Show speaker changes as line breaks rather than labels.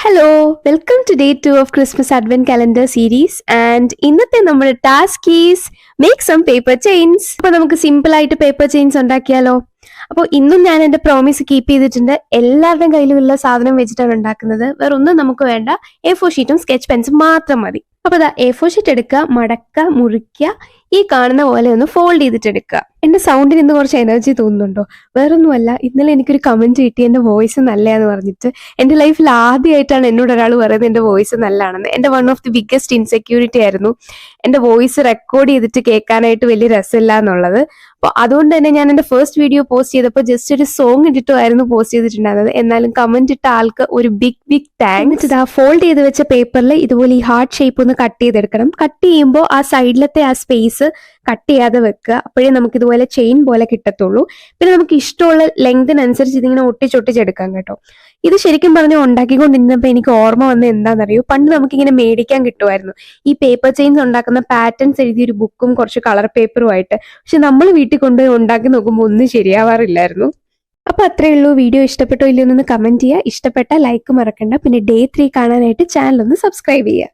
Hello, welcome to day 2 of Christmas Advent Calendar series and ഇന്നത്തെ നമ്മുടെ task is make some paper chains. അപ്പോൾ നമുക്ക് simple ആയിട്ട് paper chains ഉണ്ടാക്കിയാലോ? അപ്പോൾ ഇന്നും ഞാൻ എൻ്റെ പ്രോമിസ് കീപ്പ് ചെയ്തിട്ടുണ്ട്. എല്ലാവരുടെയും കയ്യിലുള്ള സാധനം വെച്ചിട്ടാണ് ഉണ്ടാക്കുന്നത്. വേറെ ഒന്നും നമുക്ക് വേണ്ട, A4 ഷീറ്റും സ്കെച്ച് പെൻസും മാത്രം മതി. അപ്പോൾ A4 ഷീറ്റ് എടുക്കുക, മടക്കുക, മുറിക്കുക, ഈ കാണുന്ന പോലെ ഒന്ന് ഫോൾഡ് ചെയ്തിട്ടെടുക്കുക. എന്റെ സൗണ്ടിന് ഇന്ന് കുറച്ച് എനർജി തോന്നുന്നുണ്ടോ? വേറൊന്നുമല്ല, ഇന്നലെ എനിക്കൊരു കമന്റ് കിട്ടി എന്റെ വോയിസ് നല്ലതാന്ന് പറഞ്ഞിട്ട്. എന്റെ ലൈഫിൽ ആദ്യമായിട്ടാണ് എന്നോട് ഒരാൾ പറയുന്നത് എന്റെ വോയിസ് നല്ലതാണെന്ന്. എന്റെ one of the biggest insecurity ആയിരുന്നു എന്റെ വോയിസ് റെക്കോർഡ് ചെയ്തിട്ട് കേൾക്കാനായിട്ട് വലിയ രസമില്ല എന്നുള്ളത്. അപ്പോൾ അതുകൊണ്ട് തന്നെ ഞാൻ എന്റെ ഫസ്റ്റ് വീഡിയോ പോസ്റ്റ് ചെയ്തപ്പോൾ ജസ്റ്റ് ഒരു സോങ് ഇട്ടിട്ടുമായിരുന്നു പോസ്റ്റ് ചെയ്തിട്ടുണ്ടായിരുന്നത്. എന്നാലും കമന്റ് ഇട്ട ആൾക്ക് ഒരു ബിഗ് താങ്ക്സ്. ഇതാ ഫോൾഡ് ചെയ്ത് വെച്ച പേപ്പറിൽ ഇതുപോലെ ഈ ഹാർട്ട് ഷേപ്പ് ഒന്ന് കട്ട് ചെയ്തെടുക്കണം. കട്ട് ചെയ്യുമ്പോൾ ആ സൈഡിലത്തെ ആ സ്പേസ് കട്ട് ചെയ്യാതെ വെക്കുക. അപ്പോഴേ നമുക്ക് ഇതുപോലെ ചെയിൻ പോലെ കിട്ടത്തുള്ളൂ. പിന്നെ നമുക്ക് ഇഷ്ടമുള്ള ലെങ്തിനനുസരിച്ച് ഇതിങ്ങനെ ഒട്ടിച്ചൊട്ടിച്ചെടുക്കാം കേട്ടോ. ഇത് ശരിക്കും പറഞ്ഞാൽ ഉണ്ടാക്കിക്കൊണ്ടിരുന്നപ്പോൾ എനിക്ക് ഓർമ്മ വന്നത് എന്താണെന്നറിയോ? പണ്ട് നമുക്കിങ്ങനെ മേടിക്കാൻ കിട്ടുമായിരുന്നു ഈ പേപ്പർ ചെയിൻസ് ഉണ്ടാക്കുന്ന പാറ്റേൺസ് എഴുതിയ ഒരു ബുക്കും കുറച്ച് കളർ പേപ്പറും ആയിട്ട്. പക്ഷെ നമ്മൾ വീട്ടിൽ കൊണ്ടുപോയി ഉണ്ടാക്കി നോക്കുമ്പോൾ ഒന്നും ശരിയാവാറില്ലായിരുന്നു. അപ്പൊ അത്രേ ഉള്ളൂ. വീഡിയോ ഇഷ്ടപ്പെട്ടോ ഇല്ലയോ എന്ന് കമന്റ് ചെയ്യുക. ഇഷ്ടപ്പെട്ട ലൈക്ക് മറക്കണ്ട. പിന്നെ ഡേ 3 കാണാനായിട്ട് ചാനൽ ഒന്ന് സബ്സ്ക്രൈബ് ചെയ്യുക.